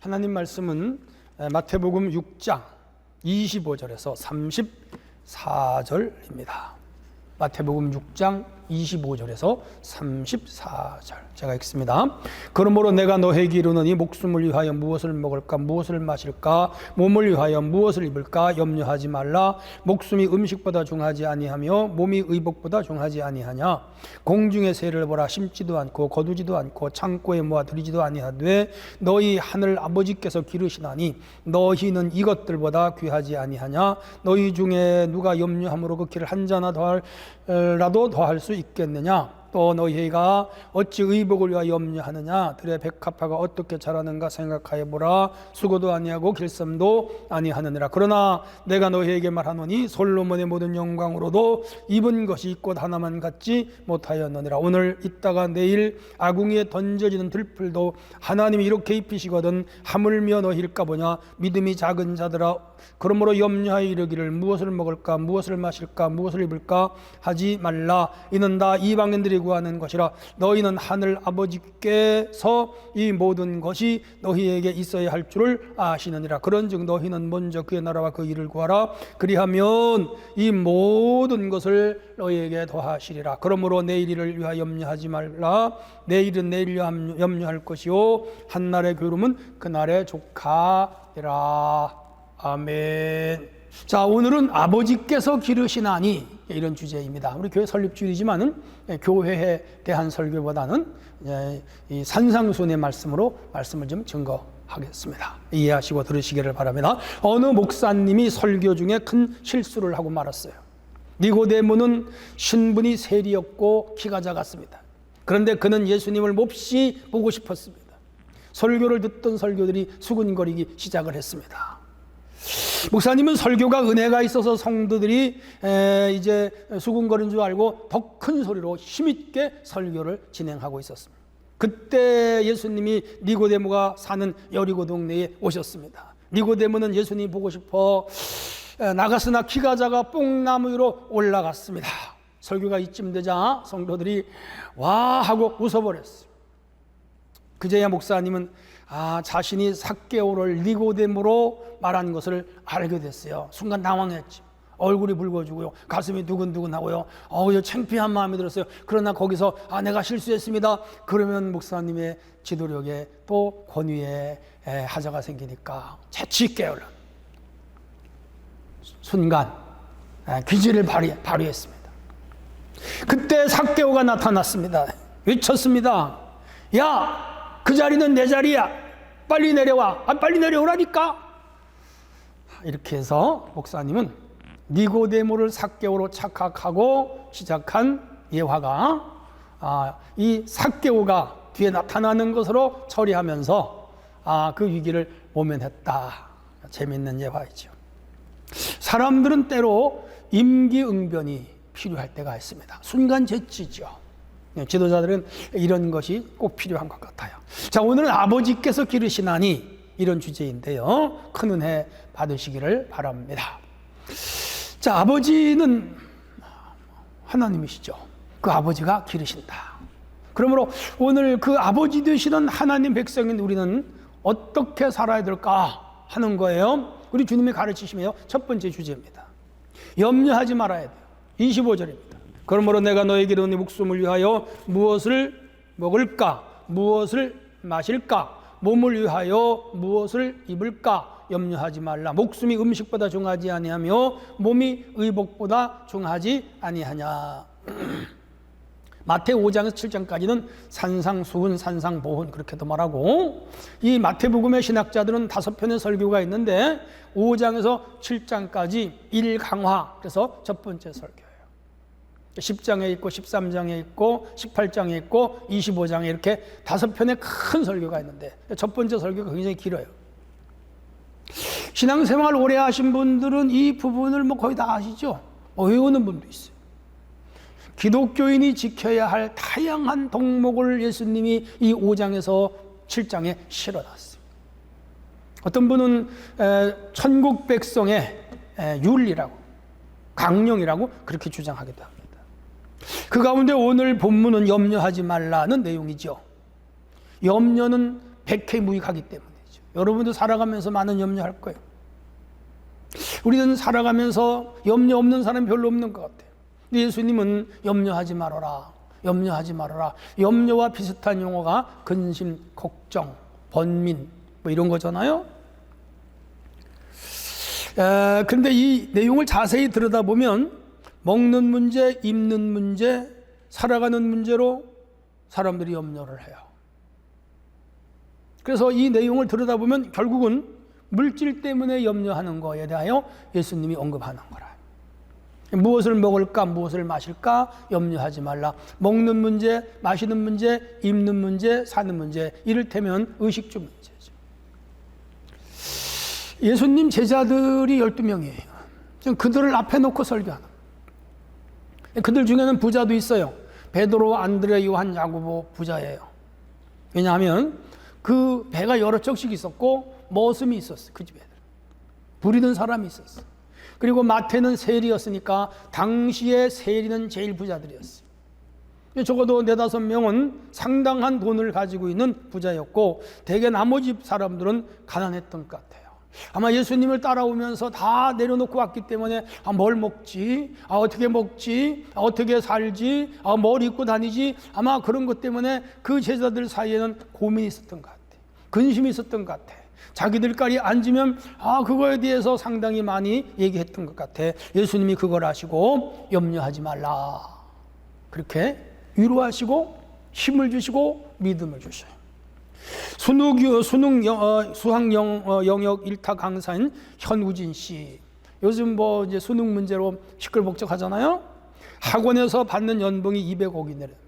하나님 말씀은 마태복음 6장 25절에서 34절입니다. 마태복음 6장 25절에서 34절 제가 읽습니다. 그러므로 내가 너에게 이르노니 목숨을 위하여 무엇을 먹을까 무엇을 마실까 몸을 위하여 무엇을 입을까 염려하지 말라. 목숨이 음식보다 중하지 아니하며 몸이 의복보다 중하지 아니하냐. 공중의 새를 보라. 심지도 않고 거두지도 않고 창고에 모아 들이지도 아니하되 너희 하늘 아버지께서 기르시나니 너희는 이것들보다 귀하지 아니하냐. 너희 중에 누가 염려함으로 그 길을 한 자나 더라도 더할 수 있겠느냐. 또 너희가 어찌 의복을 위하여 염려하느냐. 들의 백합화가 어떻게 자라는가 생각하여 보라. 수고도 아니하고 길쌈도 아니하느니라. 그러나 내가 너희에게 말하노니 솔로몬의 모든 영광으로도 입은 것이 곧 하나만 같지 못하였느니라. 오늘 있다가 내일 아궁이에 던져지는 들풀도 하나님이 이렇게 입히시거든 하물며 너희일까 보냐. 믿음이 작은 자들아, 그러므로 염려하여 이르기를 무엇을 먹을까 무엇을 마실까 무엇을 입을까 하지 말라. 이는 다 이방인들이 구하는 것이라. 너희는 하늘 아버지께서 이 모든 것이 너희에게 있어야 할 줄을 아시느니라. 그런즉 너희는 먼저 그의 나라와 그 일을 구하라. 그리하면 이 모든 것을 너희에게 더하시리라. 그러므로 내일 일을 위하여 염려하지 말라. 내일은 내일 염려할 것이요 한날의 괴로움은 그날의 족하리라. 아멘. 자, 오늘은 아버지께서 기르시나니 이런 주제입니다. 우리 교회 설립주일이지만은 교회에 대한 설교보다는 이 산상수훈의 말씀으로 말씀을 좀 증거하겠습니다. 이해하시고 들으시기를 바랍니다. 어느 목사님이 설교 중에 큰 실수를 하고 말았어요. 니고데모는 신분이 세리였고 키가 작았습니다. 그런데 그는 예수님을 몹시 보고 싶었습니다. 설교를 듣던 설교들이 수군거리기 시작을 했습니다. 목사님은 설교가 은혜가 있어서 성도들이 이제 수군거리는 줄 알고 더 큰 소리로 힘있게 설교를 진행하고 있었습니다. 그때 예수님이 니고데모가 사는 여리고 동네에 오셨습니다. 니고데모는 예수님 보고 싶어 나갔으나 키가 작아 뽕나무 위로 올라갔습니다. 설교가 이쯤 되자 성도들이 와 하고 웃어버렸어요. 그제야 목사님은 자신이 삭개오를 니고데모로 말한 것을 알게 됐어요. 순간 당황했지. 얼굴이 붉어지고요. 가슴이 두근두근하고요. 창피한 마음이 들었어요. 그러나 거기서 내가 실수했습니다. 그러면 목사님의 지도력에 또 권위에 하자가 생기니까 재치있게 올라 순간 기지를 발휘했습니다. 그때 삭개오가 나타났습니다. 외쳤습니다. 야, 그 자리는 내 자리야. 빨리 내려와. 빨리 내려오라니까. 이렇게 해서 목사님은 니고데모를 삭개오로 착각하고 시작한 예화가 이 삭개오가 뒤에 나타나는 것으로 처리하면서 그 위기를 모면했다. 재미있는 예화이죠. 사람들은 때로 임기응변이 필요할 때가 있습니다. 순간 재치죠. 지도자들은 이런 것이 꼭 필요한 것 같아요. 자, 오늘은 아버지께서 기르시나니 이런 주제인데요. 큰 은혜 받으시기를 바랍니다. 자, 아버지는 하나님이시죠. 그 아버지가 기르신다. 그러므로 오늘 그 아버지 되시는 하나님 백성인 우리는 어떻게 살아야 될까 하는 거예요. 우리 주님이 가르치시며 첫 번째 주제입니다. 염려하지 말아야 돼요. 25절입니다. 그러므로 내가 너에게 이르노니 목숨을 위하여 무엇을 먹을까 무엇을 마실까 몸을 위하여 무엇을 입을까 염려하지 말라. 목숨이 음식보다 중하지 아니하며 몸이 의복보다 중하지 아니하냐. 마태 5장에서 7장까지는 산상수훈, 산상보훈 그렇게도 말하고, 이 마태복음의 신학자들은 5편의 설교가 있는데 5장에서 7장까지 1강화, 그래서 첫 번째 설교예요. 10장에 있고 13장에 있고 18장에 있고 25장에 이렇게 5편의 큰 설교가 있는데 첫 번째 설교가 굉장히 길어요. 신앙생활 오래 하신 분들은 이 부분을 거의 다 아시죠? 외우는 분도 있어요. 기독교인이 지켜야 할 다양한 덕목을 예수님이 이 5장에서 7장에 실어놨어요. 어떤 분은 천국 백성의 윤리라고, 강령이라고 그렇게 주장하기도 합니다. 그 가운데 오늘 본문은 염려하지 말라는 내용이죠. 염려는 백해무익하기 때문이죠. 여러분도 살아가면서 많은 염려할 거예요. 우리는 살아가면서 염려 없는 사람이 별로 없는 것 같아요. 예수님은 염려하지 말아라, 염려하지 말아라. 염려와 비슷한 용어가 근심, 걱정, 번민 뭐 이런 거잖아요. 근데 이 내용을 자세히 들여다보면 먹는 문제, 입는 문제, 살아가는 문제로 사람들이 염려를 해요. 그래서 이 내용을 들여다보면 결국은 물질 때문에 염려하는 거에 대하여 예수님이 언급하는 거라. 무엇을 먹을까, 무엇을 마실까 염려하지 말라. 먹는 문제, 마시는 문제, 입는 문제, 사는 문제, 이를테면 의식주 문제죠. 예수님 제자들이 12명이에요. 지금 그들을 앞에 놓고 설교하는. 그들 중에는 부자도 있어요. 베드로, 안드레, 요한, 야고보 부자예요. 왜냐하면 그 배가 여러 척씩 있었고 머슴이 있었어요. 그 집에 부리는 사람이 있었어요. 그리고 마태는 세리였으니까 당시에 세리는 제일 부자들이었어요. 적어도 4-5명은 상당한 돈을 가지고 있는 부자였고 대개 나머지 사람들은 가난했던 것 같아요. 아마 예수님을 따라오면서 다 내려놓고 왔기 때문에 뭘 먹지? 어떻게 먹지? 어떻게 살지? 뭘 입고 다니지? 아마 그런 것 때문에 그 제자들 사이에는 고민이 있었던 것 같아요. 근심이 있었던 것 같아요. 자기들까지 앉으면 그거에 대해서 상당히 많이 얘기했던 것 같아. 예수님이 그걸 아시고 염려하지 말라. 그렇게 위로하시고 힘을 주시고 믿음을 주셔요. 수학 영역 1타 강사인 현우진 씨. 요즘 이제 수능 문제로 시끌벅적하잖아요. 학원에서 받는 연봉이 200억이 내려갑니다.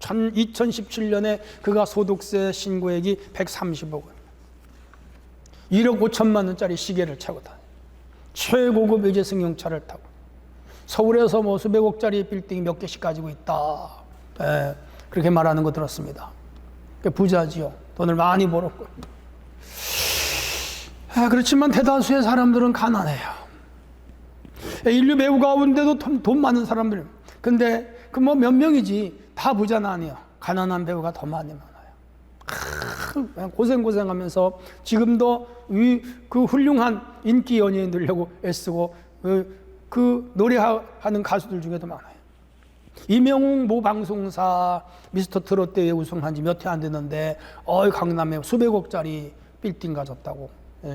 2017년에 그가 소득세 신고액이 130억 원. 1억 5천만 원짜리 시계를 차고 다녀요. 최고급 외제 승용차를 타고. 서울에서 수백억짜리 빌딩이 몇 개씩 가지고 있다. 그렇게 말하는 거 들었습니다. 부자지요. 돈을 많이 벌었고. 그렇지만 대다수의 사람들은 가난해요. 인류 배후 가운데도 돈 많은 사람들. 근데 몇 명이지 다 부자는 아니에요. 가난한 배우가 더 많아요. 고생하면서 지금도 그 훌륭한 인기 연예인 되려고 애쓰고 그 노래하는 가수들 중에도 많아요. 이명웅 모 방송사 미스터 트롯 대회 우승한 지 몇 해 안 됐는데 강남에 수백억짜리 빌딩 가졌다고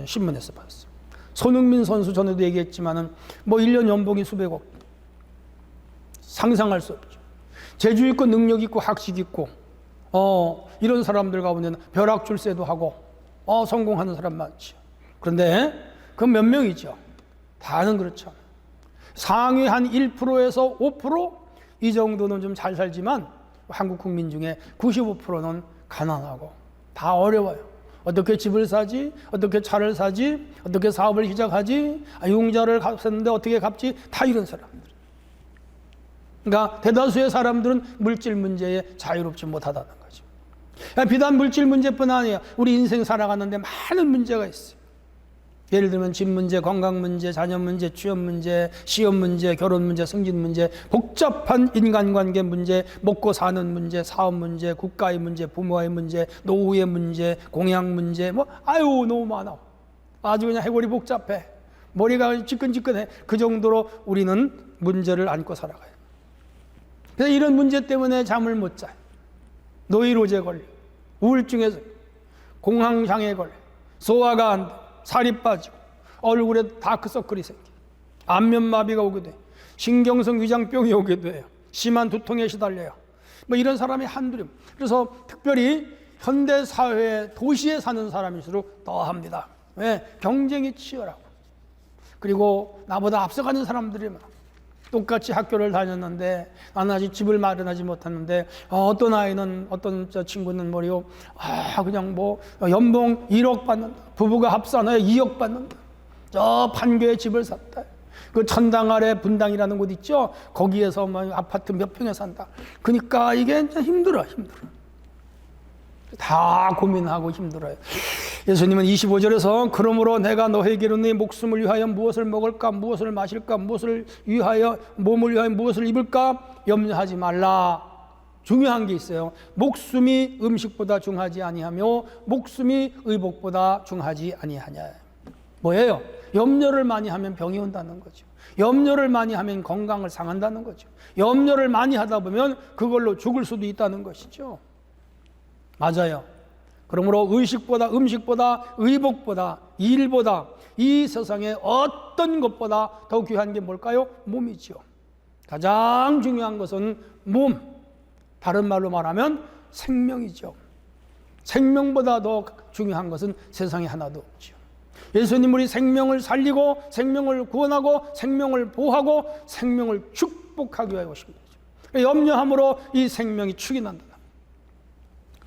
신문에서 봤어요. 손흥민 선수 전에도 얘기했지만은 1년 연봉이 수백억. 상상할 수 없죠. 재주 있고 능력 있고 학식 있고 이런 사람들 가운데는 벼락 출세도 하고 성공하는 사람 많죠. 그런데 그 몇 명이죠. 다는 그렇죠. 상위 한 1%에서 5% 이 정도는 좀 잘 살지만 한국 국민 중에 95%는 가난하고 다 어려워요. 어떻게 집을 사지? 어떻게 차를 사지? 어떻게 사업을 시작하지? 융자를 갚았는데 어떻게 갚지? 다 이런 사람들. 그러니까 대다수의 사람들은 물질 문제에 자유롭지 못하다는 거죠. 비단 물질 문제뿐 아니에요. 우리 인생 살아가는데 많은 문제가 있어요. 예를 들면 집 문제, 건강 문제, 자녀 문제, 취업 문제, 시험 문제, 결혼 문제, 승진 문제, 복잡한 인간관계 문제, 먹고 사는 문제, 사업 문제, 국가의 문제, 부모의 문제, 노후의 문제, 공약 문제, 너무 많아. 아주 그냥 해골이 복잡해. 머리가 지끈지끈해. 그 정도로 우리는 문제를 안고 살아가요. 그래서 이런 문제 때문에 잠을 못 자요. 노이로제 걸려, 우울증에서 공황장애 걸려, 소화가 안 돼, 살이 빠지고 얼굴에 다크서클이 생겨, 안면마비가 오게 돼, 신경성 위장병이 오게 돼요, 심한 두통에 시달려요. 이런 사람이 한둘이면. 그래서 특별히 현대사회 도시에 사는 사람일수록 더합니다. 왜? 경쟁이 치열하고, 그리고 나보다 앞서가는 사람들이 많아. 똑같이 학교를 다녔는데 나는 아직 집을 마련하지 못했는데 어떤 아이는, 어떤 친구는 그냥 연봉 1억 받는다. 부부가 합산하여 2억 받는다. 저 판교에 집을 샀다. 그 천당 아래 분당이라는 곳 있죠? 거기에서 아파트 몇 평에 산다. 그러니까 이게 힘들어. 다 고민하고 힘들어요. 예수님은 25절에서 그러므로 내가 너에게로 네 목숨을 위하여 무엇을 먹을까, 무엇을 마실까, 무엇을 위하여, 몸을 위하여 무엇을 입을까 염려하지 말라. 중요한 게 있어요. 목숨이 음식보다 중하지 아니하며 목숨이 의복보다 중하지 아니하냐. 뭐예요? 염려를 많이 하면 병이 온다는 거죠. 염려를 많이 하면 건강을 상한다는 거죠. 염려를 많이 하다 보면 그걸로 죽을 수도 있다는 것이죠. 맞아요. 그러므로 의식보다 음식보다 의복보다 일보다 이 세상에 어떤 것보다 더 귀한 게 뭘까요? 몸이죠. 가장 중요한 것은 몸, 다른 말로 말하면 생명이죠. 생명보다 더 중요한 것은 세상에 하나도 없죠. 예수님 우리 생명을 살리고 생명을 구원하고 생명을 보호하고 생명을 축복하기 위하여 오신 거죠. 염려함으로 이 생명이 축이 난다.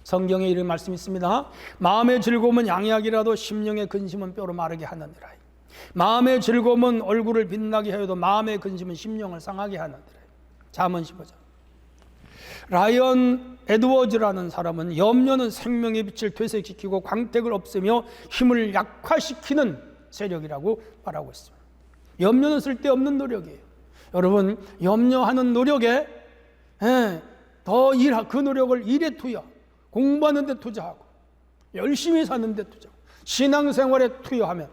성경에 이런 말씀이 있습니다. 마음의 즐거움은 양약이라도 심령의 근심은 뼈로 마르게 하느니라. 마음의 즐거움은 얼굴을 빛나게 하여도 마음의 근심은 심령을 상하게 하느니라. 잠언 15장. 라이언 에드워즈라는 사람은 염려는 생명의 빛을 퇴색시키고 광택을 없애며 힘을 약화시키는 세력이라고 말하고 있습니다. 염려는 쓸데없는 노력이에요. 여러분, 염려하는 노력에 그 노력을 일에 투여, 공부하는 데 투자하고 열심히 사는 데 투자하고 신앙생활에 투여하면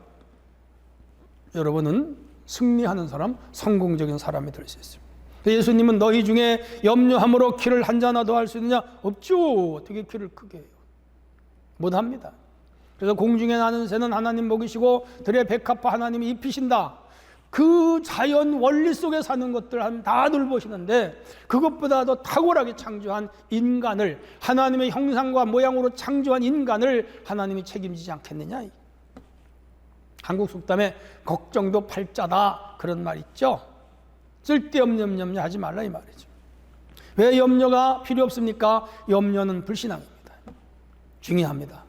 여러분은 승리하는 사람, 성공적인 사람이 될 수 있습니다. 예수님은 너희 중에 염려함으로 키를 한 자나 더 할 수 있느냐? 없죠. 어떻게 키를 크게 해요? 못합니다. 그래서 공중에 나는 새는 하나님 먹이시고 들의 백합화 하나님이 입히신다. 그 자연 원리 속에 사는 것들 다 돌보시는데 그것보다도 탁월하게 창조한 인간을, 하나님의 형상과 모양으로 창조한 인간을 하나님이 책임지지 않겠느냐. 한국 속담에 걱정도 팔자다 그런 말 있죠. 쓸데없는 염려 하지 말라 이 말이죠. 왜 염려가 필요 없습니까? 염려는 불신앙입니다. 중요합니다.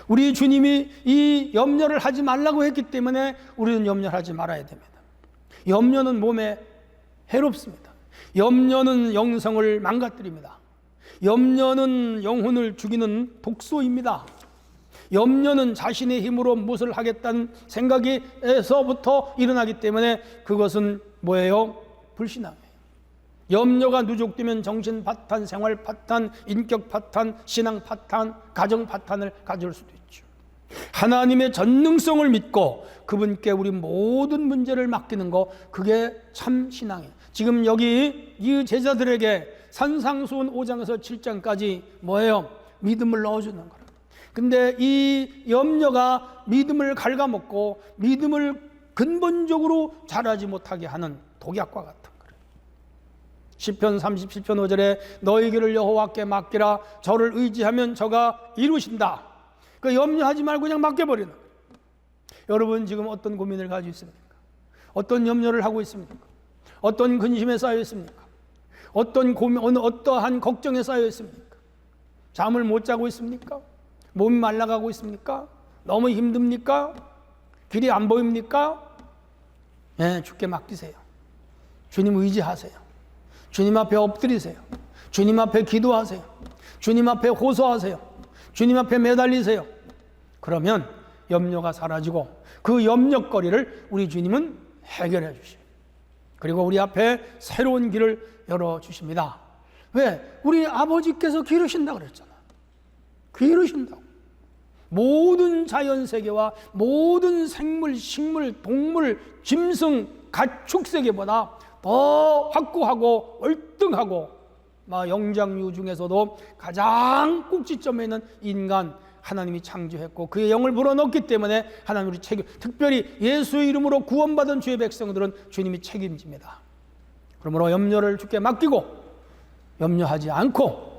우리 주님이 이 염려를 하지 말라고 했기 때문에 우리는 염려를 하지 말아야 됩니다. 염려는 몸에 해롭습니다. 염려는 영성을 망가뜨립니다. 염려는 영혼을 죽이는 독소입니다. 염려는 자신의 힘으로 무엇을 하겠다는 생각에서부터 일어나기 때문에 그것은 뭐예요? 불신앙이에요. 염려가 누적되면 정신 파탄, 생활 파탄, 인격 파탄, 신앙 파탄, 가정 파탄을 가져올 수도 있죠. 하나님의 전능성을 믿고 그분께 우리 모든 문제를 맡기는 거, 그게 참 신앙이에요. 지금 여기 이 제자들에게 산상수훈 5장에서 7장까지 뭐예요? 믿음을 넣어주는 거예요. 근데 이 염려가 믿음을 갉아먹고 믿음을 근본적으로 자라지 못하게 하는 독약과 같은 거예요. 시편 37편 5절에 너희 길을 여호와께 맡기라. 저를 의지하면 저가 이루신다. 그 염려하지 말고 그냥 맡겨버리는 거예요. 여러분 지금 어떤 고민을 가지고 있습니까? 어떤 염려를 하고 있습니까? 어떤 근심에 쌓여 있습니까? 어떤 고민, 어떠한 걱정에 쌓여 있습니까? 잠을 못 자고 있습니까? 몸이 말라가고 있습니까? 너무 힘듭니까? 길이 안 보입니까? 네, 주께 맡기세요. 주님 의지하세요. 주님 앞에 엎드리세요. 주님 앞에 기도하세요. 주님 앞에 호소하세요. 주님 앞에 매달리세요. 그러면 염려가 사라지고 그 염려거리를 우리 주님은 해결해 주시고, 그리고 우리 앞에 새로운 길을 열어주십니다. 왜? 우리 아버지께서 기르신다고 그랬잖아. 기르신다고. 모든 자연세계와 모든 생물, 식물, 동물, 짐승, 가축세계보다 더 확고하고 월등하고 영장류 중에서도 가장 꼭지점에 있는 인간, 하나님이 창조했고 그의 영을 불어넣었기 때문에 하나님 우리 책임, 특별히 예수의 이름으로 구원받은 주의 백성들은 주님이 책임집니다. 그러므로 염려를 주께 맡기고 염려하지 않고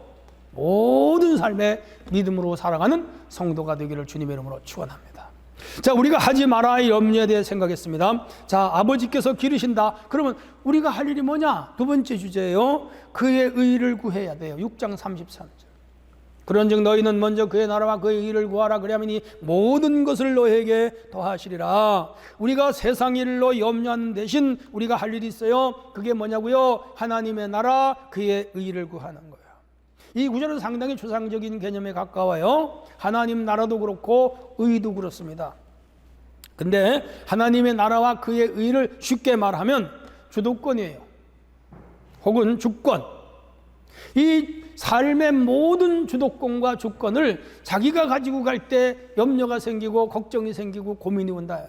모든 삶에 믿음으로 살아가는 성도가 되기를 주님의 이름으로 축원합니다. 자, 우리가 하지 말아야 할 염려에 대해 생각했습니다. 자, 아버지께서 기르신다. 그러면 우리가 할 일이 뭐냐? 두 번째 주제예요. 그의 의를 구해야 돼요. 6장 33절. 그런즉 너희는 먼저 그의 나라와 그의 의를 구하라. 그리하면 이 모든 것을 너희에게 더하시리라. 우리가 세상 일로 염려하는 대신 우리가 할 일이 있어요. 그게 뭐냐고요? 하나님의 나라, 그의 의를 구하는 거예요. 이 구절은 상당히 추상적인 개념에 가까워요. 하나님 나라도 그렇고 의도 그렇습니다. 근데 하나님의 나라와 그의 의를 쉽게 말하면 주도권이에요. 혹은 주권. 이 삶의 모든 주도권과 주권을 자기가 가지고 갈 때 염려가 생기고 걱정이 생기고 고민이 온다.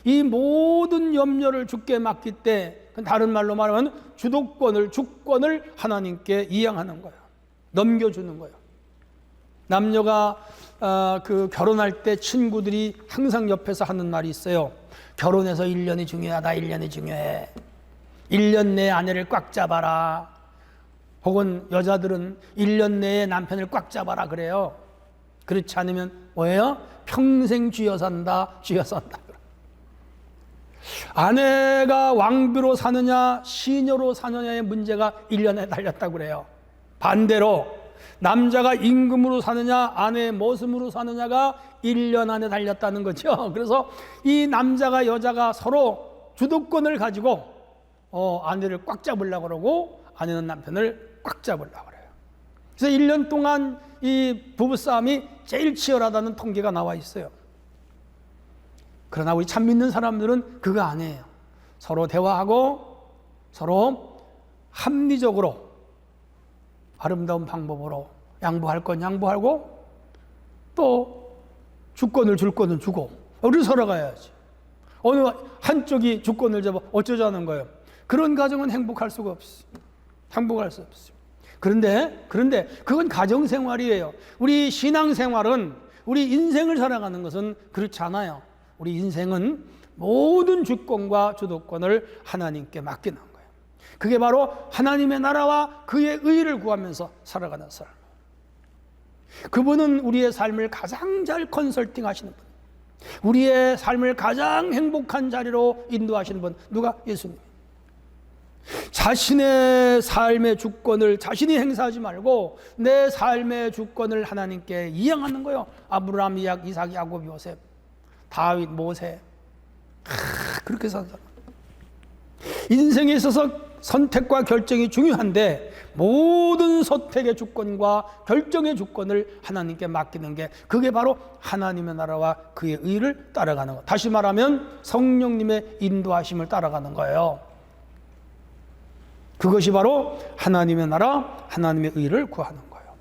이 모든 염려를 주께 맡길 때, 다른 말로 말하면 주권을 하나님께 이양하는 거예요. 넘겨주는 거예요. 남녀가 결혼할 때 친구들이 항상 옆에서 하는 말이 있어요. 결혼해서 1년이 중요하다. 1년이 중요해. 1년 내에 아내를 꽉 잡아라. 혹은 여자들은 1년 내에 남편을 꽉 잡아라 그래요. 그렇지 않으면 뭐예요? 평생 쥐어 산다. 쥐어 산다. 아내가 왕비로 사느냐 시녀로 사느냐의 문제가 1년에 달렸다고 그래요. 반대로 남자가 임금으로 사느냐 아내의 모습으로 사느냐가 1년 안에 달렸다는 거죠. 그래서 이 남자가 여자가 서로 주도권을 가지고 아내를 꽉 잡으려고 그러고 아내는 남편을 꽉 잡으려고 그래요. 그래서 1년 동안 이 부부싸움이 제일 치열하다는 통계가 나와 있어요. 그러나 우리 참 믿는 사람들은 그거 아니에요. 서로 대화하고 서로 합리적으로 아름다운 방법으로 양보할 건 양보하고 또 주권을 줄 거는 주고 우리 살아가야지. 어느 한쪽이 주권을 잡아 어쩌자는 거예요. 그런 가정은 행복할 수가 없어요. 행복할 수 없어요. 그런데 그건 가정생활이에요. 우리 신앙생활은 우리 인생을 살아가는 것은 그렇지 않아요. 우리 인생은 모든 주권과 주도권을 하나님께 맡기는 거예요. 그게 바로 하나님의 나라와 그의 의를 구하면서 살아가는 삶. 그분은 우리의 삶을 가장 잘 컨설팅 하시는 분, 우리의 삶을 가장 행복한 자리로 인도하시는 분, 누가? 예수님. 자신의 삶의 주권을 자신이 행사하지 말고 내 삶의 주권을 하나님께 이양하는 거예요. 아브라함, 이삭, 야곱, 요셉, 다윗, 모세. 그렇게 산 사람. 인생에 있어서 선택과 결정이 중요한데 모든 선택의 주권과 결정의 주권을 하나님께 맡기는 게 그게 바로 하나님의 나라와 그의 의를 따라가는 것. 다시 말하면 성령님의 인도하심을 따라가는 거예요. 그것이 바로 하나님의 나라, 하나님의 의를 구하는 거예요.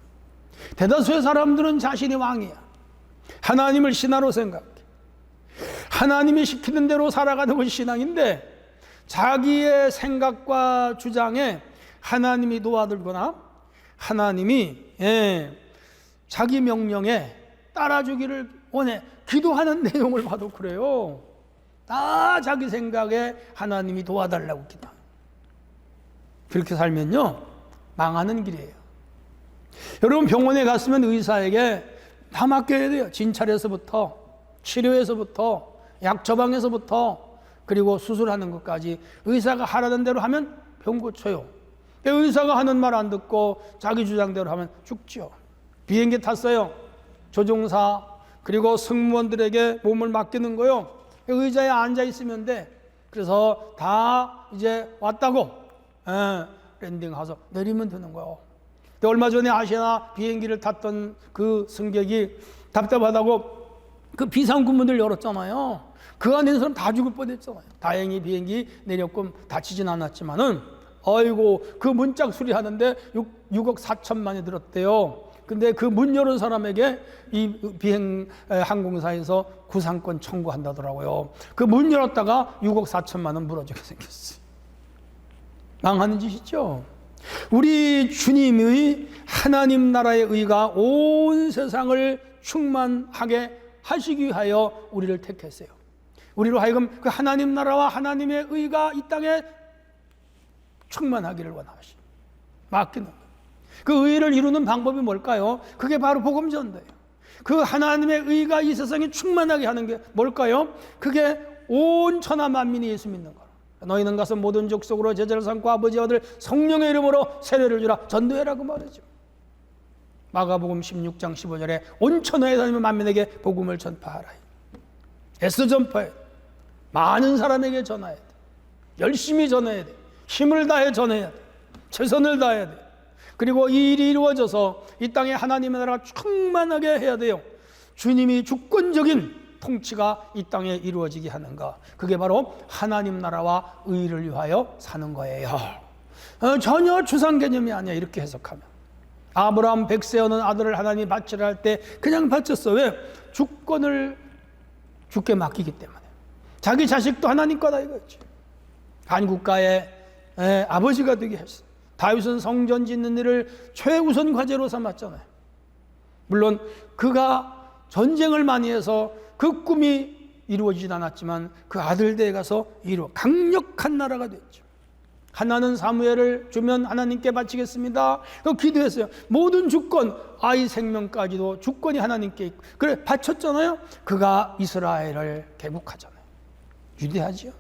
대다수의 사람들은 자신이 왕이야. 하나님을 신하로 생각해. 하나님이 시키는 대로 살아가는 것이 신앙인데 자기의 생각과 주장에 하나님이 도와들거나 하나님이 자기 명령에 따라주기를 원해. 기도하는 내용을 봐도 그래요. 다 자기 생각에 하나님이 도와달라고 기도해요. 그렇게 살면요 망하는 길이에요. 여러분 병원에 갔으면 의사에게 다 맡겨야 돼요. 진찰에서부터 치료에서부터 약 처방에서부터 그리고 수술하는 것까지 의사가 하라는 대로 하면 병 고쳐요. 의사가 하는 말 안 듣고 자기 주장대로 하면 죽죠. 비행기 탔어요. 조종사 그리고 승무원들에게 몸을 맡기는 거요. 의자에 앉아 있으면 돼. 그래서 다 이제 왔다고 랜딩해서 내리면 되는 거예요. 얼마 전에 아시아나 비행기를 탔던 그 승객이 답답하다고 그 비상구문을 열었잖아요. 그 안에 있는 사람 다 죽을 뻔했잖아요. 다행히 비행기 내렸고 다치진 않았지만은 아이고 그 문짝 수리하는데 6억 4천만이 들었대요. 근데 그 문 열은 사람에게 이 항공사에서 구상권 청구한다더라고요. 그 문 열었다가 6억 4천만 원 물어주게 생겼어요. 망하는 짓이죠. 우리 주님의 하나님 나라의 의가 온 세상을 충만하게 하시기 위하여 우리를 택했어요. 우리로 하여금 그 하나님 나라와 하나님의 의가 이 땅에 충만하기를 원하시. 맡기는 거예요. 그 의를 이루는 방법이 뭘까요? 그게 바로 복음 전도예요. 그 하나님의 의가 이 세상에 충만하게 하는 게 뭘까요? 그게 온 천하 만민이 예수 믿는 거예요. 너희는 가서 모든 족속으로 제자를 삼고 아버지와 아들 성령의 이름으로 세례를 주라. 전도해라고 말이죠. 마가복음 16장 15절에 온 천하에 다니는 만민에게 복음을 전파하라. 애써 전파해. 많은 사람에게 전해야 돼. 열심히 전해야 돼. 힘을 다해 전해야 돼. 최선을 다해야 돼. 그리고 이 일이 이루어져서 이 땅에 하나님의 나라가 충만하게 해야 돼요. 주님이 주권적인 통치가 이 땅에 이루어지게 하는가. 그게 바로 하나님 나라와 의를 위하여 사는 거예요. 전혀 추상 개념이 아니야. 이렇게 해석하면. 아브라함 100세 어는 아들을 하나님이 바치라 할 때 그냥 바쳤어. 왜? 주권을 주께 맡기기 때문에. 자기 자식도 하나님 거다 이거지. 한 국가의 아버지가 되게 했어. 다윗은 성전 짓는 일을 최우선 과제로 삼았잖아요. 물론 그가 전쟁을 많이 해서 그 꿈이 이루어지진 않았지만 그 아들 댁에 가서 강력한 나라가 됐죠. 하나는 사무엘을 주면 하나님께 바치겠습니다. 기도했어요. 모든 주권, 아이 생명까지도 주권이 하나님께 있고, 그래 바쳤잖아요. 그가 이스라엘을 개국하잖아요. 위대하죠.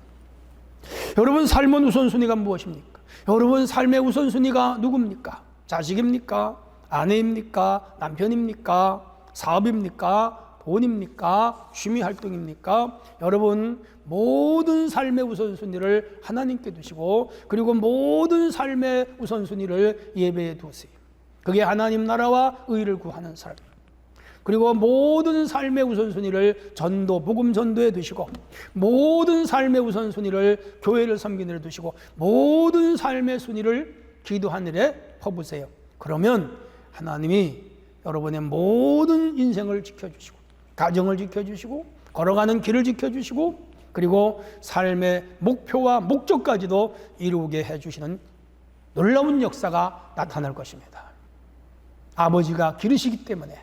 여러분 삶의 우선순위가 무엇입니까? 여러분 삶의 우선순위가 누굽니까? 자식입니까? 아내입니까? 남편입니까? 사업입니까? 돈입니까? 취미활동입니까? 여러분 모든 삶의 우선순위를 하나님께 두시고, 그리고 모든 삶의 우선순위를 예배에 두세요. 그게 하나님 나라와 의를 구하는 삶. 그리고 모든 삶의 우선순위를 전도, 복음 전도에 두시고, 모든 삶의 우선순위를 교회를 섬기는 데 두시고, 모든 삶의 순위를 기도하는 일에 퍼부으세요. 그러면 하나님이 여러분의 모든 인생을 지켜주시고, 가정을 지켜주시고, 걸어가는 길을 지켜주시고, 그리고 삶의 목표와 목적까지도 이루게 해주시는 놀라운 역사가 나타날 것입니다. 아버지가 기르시기 때문에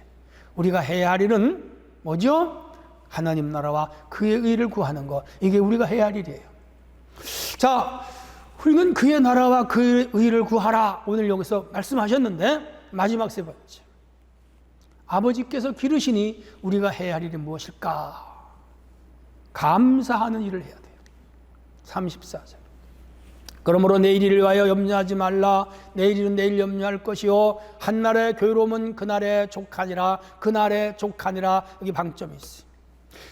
우리가 해야 할 일은 뭐죠? 하나님 나라와 그의 의를 구하는 것. 이게 우리가 해야 할 일이에요. 자, 우리는 그의 나라와 그의 의를 구하라. 오늘 여기서 말씀하셨는데, 마지막 세 번째. 아버지께서 기르시니 우리가 해야 할 일이 무엇일까? 감사하는 일을 해야 돼요. 34절. 그러므로 내일 일을 위하여 염려하지 말라. 내일 일은 내일 염려할 것이요 한날의 괴로움은 그날의 족하니라. 그날의 족하니라. 여기 방점이 있어요.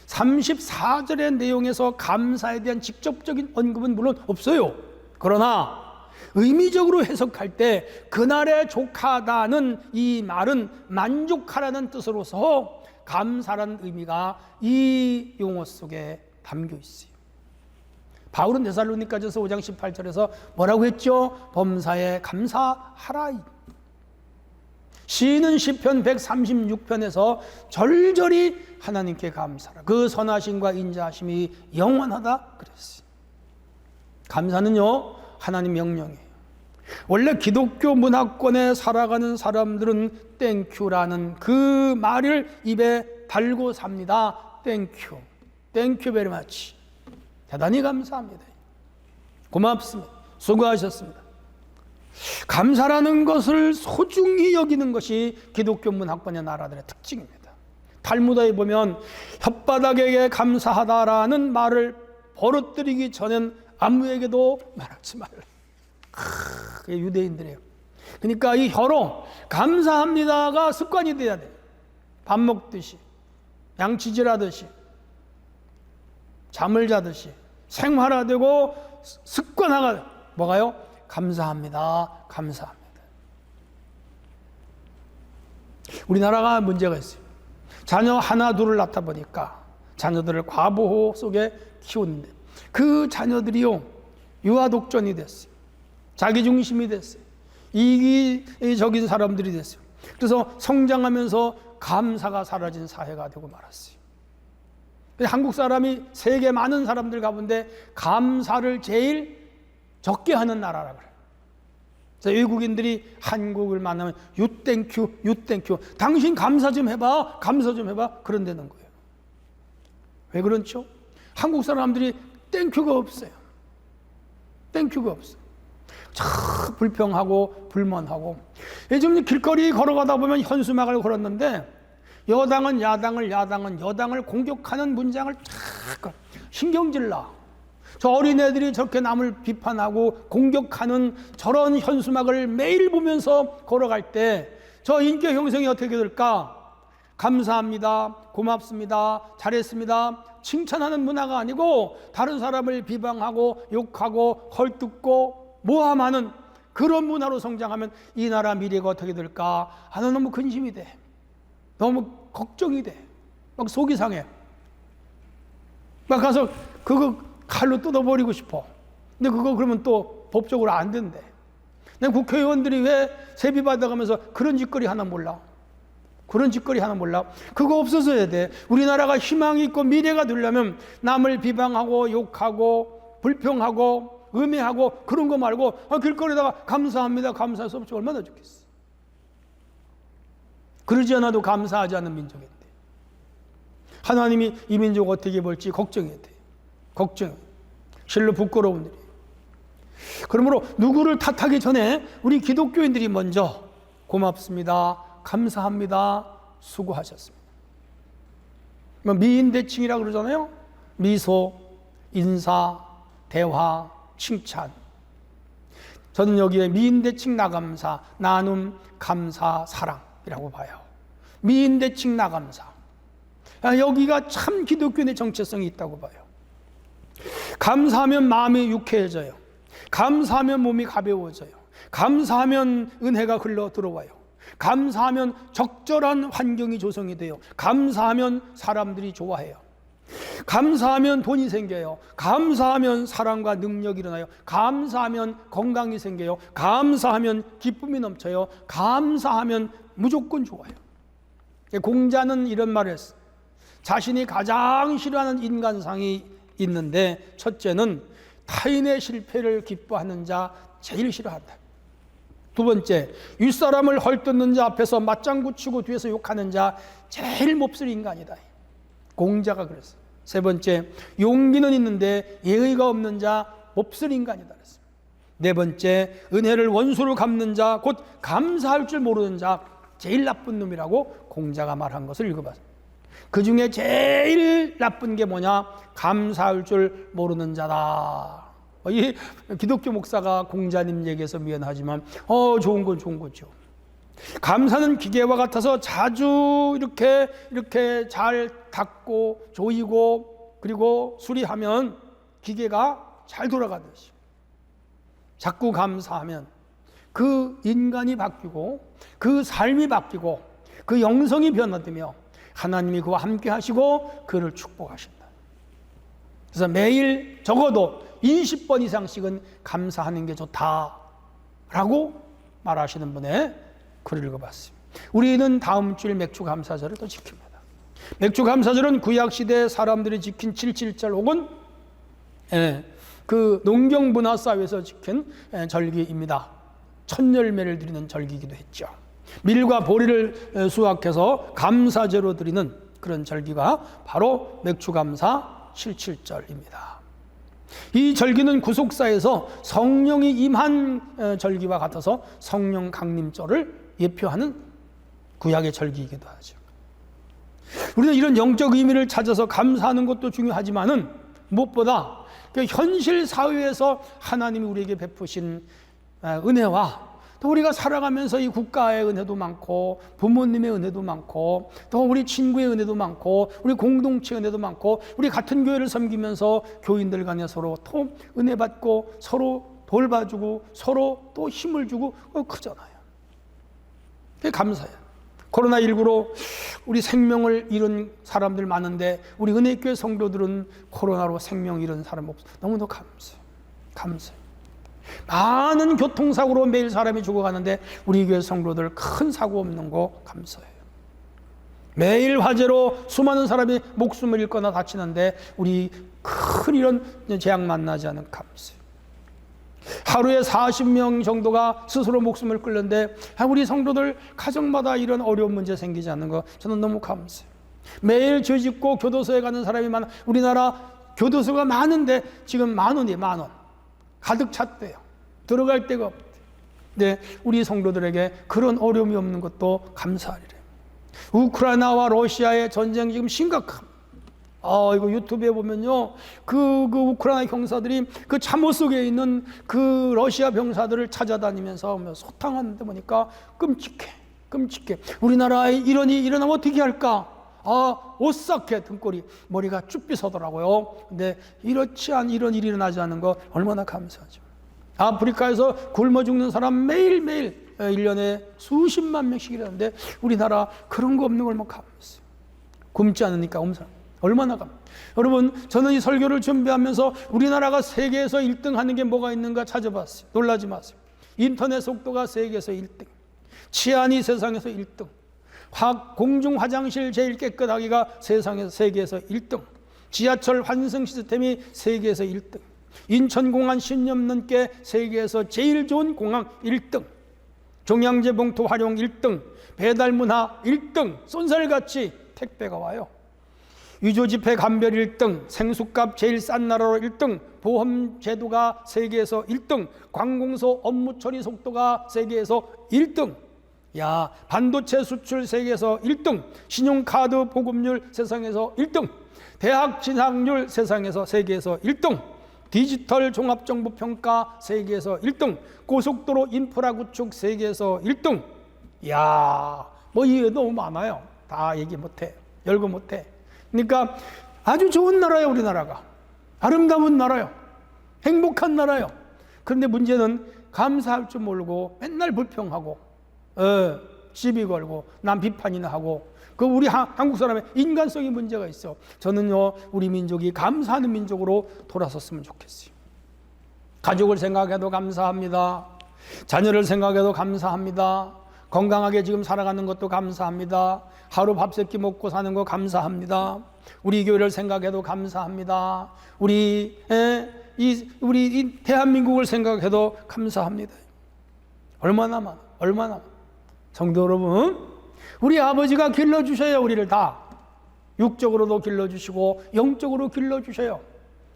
34절의 내용에서 감사에 대한 직접적인 언급은 물론 없어요. 그러나 의미적으로 해석할 때 그날의 족하다는 이 말은 만족하라는 뜻으로서 감사라는 의미가 이 용어 속에 담겨 있어요. 바울은 데살로니가전서 5장 18절에서 뭐라고 했죠? 범사에 감사하라. 시인은 시편 136편에서 절절히 하나님께 감사하라. 그 선하심과 인자하심이 영원하다 그랬어요. 감사는요, 하나님 명령이에요. 원래 기독교 문화권에 살아가는 사람들은 땡큐라는 그 말을 입에 달고 삽니다. 땡큐. 땡큐 베리 마치. 대단히 감사합니다. 고맙습니다. 수고하셨습니다. 감사라는 것을 소중히 여기는 것이 기독교 문화권의 나라들의 특징입니다. 탈무드에 보면 혓바닥에게 감사하다라는 말을 버릇들이기 전엔 아무에게도 말하지 말라. 그게 유대인들이에요. 그러니까 이 혀로 감사합니다가 습관이 돼야 돼요. 밥 먹듯이, 양치질하듯이, 잠을 자듯이 생활화되고 습관화가 뭐가요? 감사합니다. 감사합니다. 우리나라가 문제가 있어요. 자녀 하나 둘을 낳다 보니까 자녀들을 과보호 속에 키우는데 그 자녀들이요 유아독존이 됐어요. 자기중심이 됐어요. 이기적인 사람들이 됐어요. 그래서 성장하면서 감사가 사라진 사회가 되고 말았어요. 한국 사람이 세계 많은 사람들 가운데 감사를 제일 적게 하는 나라라고 그래요. 그래서 외국인들이 한국을 만나면 You thank you, you thank you. 당신 감사 좀 해봐, 감사 좀 해봐. 그런다는 거예요. 왜 그렇죠? 한국 사람들이 땡큐가 없어요. 땡큐가 없어요. 참 불평하고 불만하고. 요즘 길거리 걸어가다 보면 현수막을 걸었는데 여당은 야당을, 야당은 여당을 공격하는 문장을 쫙 신경질 나. 저 어린애들이 저렇게 남을 비판하고 공격하는 저런 현수막을 매일 보면서 걸어갈 때 저 인격 형성이 어떻게 될까? 감사합니다, 고맙습니다, 잘했습니다 칭찬하는 문화가 아니고 다른 사람을 비방하고 욕하고 헐뜯고 모함하는 그런 문화로 성장하면 이 나라 미래가 어떻게 될까? 나 너무 근심이 돼. 너무 걱정이 돼. 막 속이 상해. 막 가서 그거 칼로 뜯어버리고 싶어. 근데 그거 그러면 또 법적으로 안 된대. 내 국회의원들이 왜 세비 받아가면서 그런 짓거리 하나 몰라? 그런 짓거리 하나 몰라? 그거 없어져야 돼. 우리나라가 희망이 있고 미래가 되려면 남을 비방하고 욕하고 불평하고 음해하고 그런 거 말고 길거리다가 감사합니다, 감사해서 얼마나 좋겠어. 그러지 않아도 감사하지 않는 민족인데 하나님이 이 민족 어떻게 볼지 걱정해야 돼. 걱정. 실로 부끄러운 일이에요. 그러므로 누구를 탓하기 전에 우리 기독교인들이 먼저 고맙습니다, 감사합니다, 수고하셨습니다. 미인대칭이라고 그러잖아요. 미소, 인사, 대화, 칭찬. 저는 여기에 미인대칭 나감사, 나눔, 감사, 사랑이라고 봐요. 미인대칭 나감사. 여기가 참 기독교인의 정체성이 있다고 봐요. 감사하면 마음이 유쾌해져요. 감사하면 몸이 가벼워져요. 감사하면 은혜가 흘러 들어와요. 감사하면 적절한 환경이 조성이 돼요. 감사하면 사람들이 좋아해요. 감사하면 돈이 생겨요. 감사하면 사랑과 능력이 일어나요. 감사하면 건강이 생겨요. 감사하면 기쁨이 넘쳐요. 감사하면 무조건 좋아요. 공자는 이런 말을 했어요. 자신이 가장 싫어하는 인간상이 있는데 첫째는 타인의 실패를 기뻐하는 자 제일 싫어한다. 두 번째, 윗사람을 헐뜯는 자 앞에서 맞장구 치고 뒤에서 욕하는 자 제일 몹쓸 인간이다. 공자가 그랬어요. 세 번째, 용기는 있는데 예의가 없는 자 몹쓸 인간이다 그랬어요. 네 번째, 은혜를 원수로 갚는 자 곧 감사할 줄 모르는 자 제일 나쁜 놈이라고 공자가 말한 것을 읽어봤어요. 그 중에 제일 나쁜 게 뭐냐? 감사할 줄 모르는 자다. 이 기독교 목사가 공자님 얘기해서 미안하지만 좋은 건 좋은 거죠. 감사는 기계와 같아서 자주 이렇게 잘 닦고 조이고 그리고 수리하면 기계가 잘 돌아가듯이 자꾸 감사하면 그 인간이 바뀌고 그 삶이 바뀌고 그 영성이 변화되며 하나님이 그와 함께 하시고 그를 축복하신다. 그래서 매일 적어도 20번 이상씩은 감사하는 게 좋다라고 말하시는 분의 글을 읽어봤습니다. 우리는 다음 주일 맥주감사절을 또 지킵니다. 맥주감사절은 구약시대 사람들이 지킨 7.7절 혹은 그 농경문화사회에서 지킨 절기입니다. 첫 열매를 드리는 절기이기도 했죠. 밀과 보리를 수확해서 감사제로 드리는 그런 절기가 바로 맥주감사 7.7절입니다. 이 절기는 구속사에서 성령이 임한 절기와 같아서 성령 강림절을 예표하는 구약의 절기이기도 하죠. 우리는 이런 영적 의미를 찾아서 감사하는 것도 중요하지만은 무엇보다 현실 사회에서 하나님이 우리에게 베푸신 은혜와 또 우리가 살아가면서 이 국가의 은혜도 많고 부모님의 은혜도 많고 또 우리 친구의 은혜도 많고 우리 공동체의 은혜도 많고 우리 같은 교회를 섬기면서 교인들 간에 서로 또 은혜 받고 서로 돌봐주고 서로 또 힘을 주고 크잖아요. 그게 감사해요. 코로나19로 우리 생명을 잃은 사람들 많은데 우리 은혜교회 성도들은 코로나로 생명 잃은 사람 없어. 너무너무 감사해요. 많은 교통사고로 매일 사람이 죽어가는데 우리 교회 성도들 큰 사고 없는 거 감사해요. 매일 화재로 수많은 사람이 목숨을 잃거나 다치는데 우리 큰 이런 재앙 만나지 않은 감사해요. 하루에 40명 정도가 스스로 목숨을 끊는데 우리 성도들 가정마다 이런 어려운 문제 생기지 않는 거 저는 너무 감사해요. 매일 죄 짓고 교도소에 가는 사람이 많아. 우리나라 교도소가 많은데 지금 10,000원 가득 찼대요. 들어갈 데가 없대. 네, 우리 성도들에게 그런 어려움이 없는 것도 감사하리래요. 우크라이나와 러시아의 전쟁 지금 심각합니다. 이거 유튜브에 보면요, 그 우크라이나 형사들이 그 참호 속에 있는 그 러시아 병사들을 찾아다니면서 소탕하는데 보니까 끔찍해. 우리나라에 이런 일이 일어나면 어떻게 할까? 오싹해 등골이 머리가 쭉 빗어더라고요. 근데 이렇지 않은 이런 일이 일어나지 않는 거 얼마나 감사하죠. 아프리카에서 굶어 죽는 사람 매일매일 1년에 수십만 명씩 일하는데 우리나라 그런 거 없는 걸 얼마나 감사해요. 굶지 않으니까 얼마나 감사해요. 여러분, 저는 이 설교를 준비하면서 우리나라가 세계에서 1등 하는 게 뭐가 있는가 찾아봤어요. 놀라지 마세요. 인터넷 속도가 세계에서 1등, 치안이 세상에서 1등, 공중 화장실 제일 깨끗하기가 세계에서 1등, 지하철 환승 시스템이 세계에서 1등, 인천공항 10년 넘게 세계에서 제일 좋은 공항 1등, 종량제 봉투 활용 1등, 배달 문화 1등, 쏜살같이 택배가 와요. 유조지폐 감별 1등, 생수값 제일 싼 나라로 1등, 보험 제도가 세계에서 1등, 관공서 업무 처리 속도가 세계에서 1등, 야, 반도체 수출 세계에서 1등, 신용카드 보급률 세상에서 1등, 대학 진학률 세계에서 1등, 디지털 종합정보평가 세계에서 1등, 고속도로 인프라 구축 세계에서 1등. 야, 뭐 이게 너무 많아요. 다 얘기 못해, 열거 못해. 그러니까 아주 좋은 나라예요. 우리나라가 아름다운 나라요, 행복한 나라요. 그런데 문제는 감사할 줄 모르고 맨날 불평하고 시비 걸고 남 비판이나 하고, 그 우리 한국 사람의 인간성의 문제가 있어. 저는요, 우리 민족이 감사하는 민족으로 돌아섰으면 좋겠어요. 가족을 생각해도 감사합니다. 자녀를 생각해도 감사합니다. 건강하게 지금 살아가는 것도 감사합니다. 하루 밥 세끼 먹고 사는 거 감사합니다. 우리 교회를 생각해도 감사합니다. 우리 이 대한민국을 생각해도 감사합니다. 얼마나 많아. 성도 여러분, 우리 아버지가 길러주셔요. 우리를 다 육적으로도 길러주시고 영적으로 길러주셔요.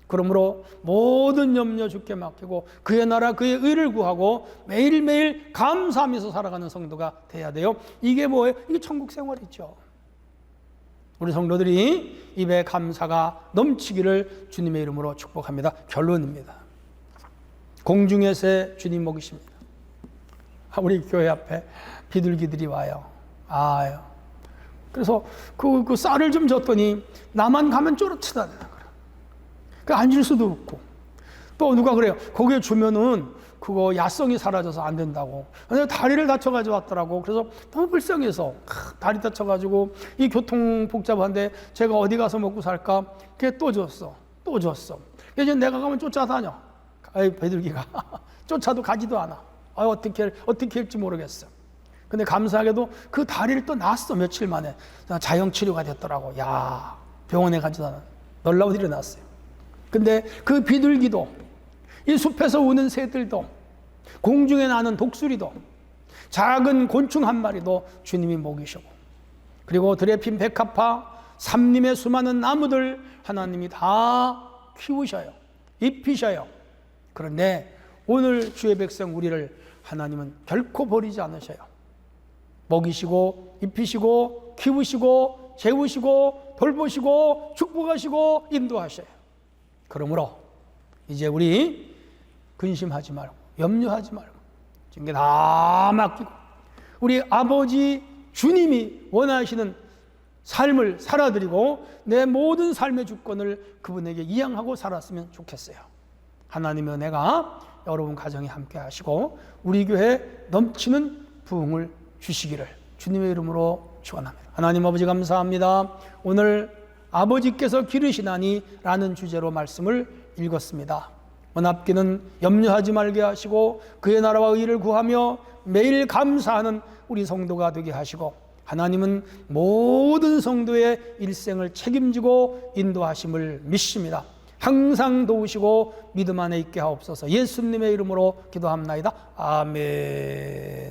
그러므로 모든 염려 주께 맡기고 그의 나라 그의 의를 구하고 매일매일 감사하면서 살아가는 성도가 돼야 돼요. 이게 뭐예요? 이게 천국 생활이죠. 우리 성도들이 입에 감사가 넘치기를 주님의 이름으로 축복합니다. 결론입니다. 공중의 새 주님 먹이십니다. 우리 교회 앞에 비둘기들이 와요. 그래서 그 쌀을 좀 줬더니 나만 가면 쪼르치다는 거예요. 안 줄 수도 없고, 또 누가 그래요. 거기에 주면은 그거 야성이 사라져서 안 된다고. 근데 다리를 다쳐가지고 왔더라고. 그래서 너무 불쌍해서 다리 다쳐가지고 이 교통 복잡한데 제가 어디 가서 먹고 살까? 그게 또 줬어. 이제 내가 가면 쫓아다녀. 배들기가 쫓아도 가지도 않아. 어떻게 할지 모르겠어. 근데 감사하게도 그 다리를 또 났어. 며칠 만에 자연치료가 됐더라고. 야, 병원에 가지도 않아. 놀라운 일이 났어요. 근데 그 비둘기도, 이 숲에서 우는 새들도, 공중에 나는 독수리도, 작은 곤충 한 마리도 주님이 먹이시고, 그리고 들에 핀 백합화, 삼림의 수많은 나무들 하나님이 다 키우셔요. 입히셔요. 그런데 오늘 주의 백성 우리를 하나님은 결코 버리지 않으셔요. 먹이시고 입히시고 키우시고 재우시고 돌보시고 축복하시고 인도하셔요. 그러므로 이제 우리 근심하지 말고 염려하지 말고 지금 다 맡기고 우리 아버지 주님이 원하시는 삶을 살아드리고 내 모든 삶의 주권을 그분에게 이양하고 살았으면 좋겠어요. 하나님의 은혜가 여러분 가정에 함께 하시고 우리 교회에 넘치는 부흥을 주시기를 주님의 이름으로 축원합니다. 하나님 아버지 감사합니다. 오늘 아버지께서 기르시나니 라는 주제로 말씀을 읽었습니다. 원합기는 염려하지 말게 하시고 그의 나라와 의를 구하며 매일 감사하는 우리 성도가 되게 하시고 하나님은 모든 성도의 일생을 책임지고 인도하심을 믿습니다. 항상 도우시고 믿음 안에 있게 하옵소서. 예수님의 이름으로 기도합나이다. 아멘.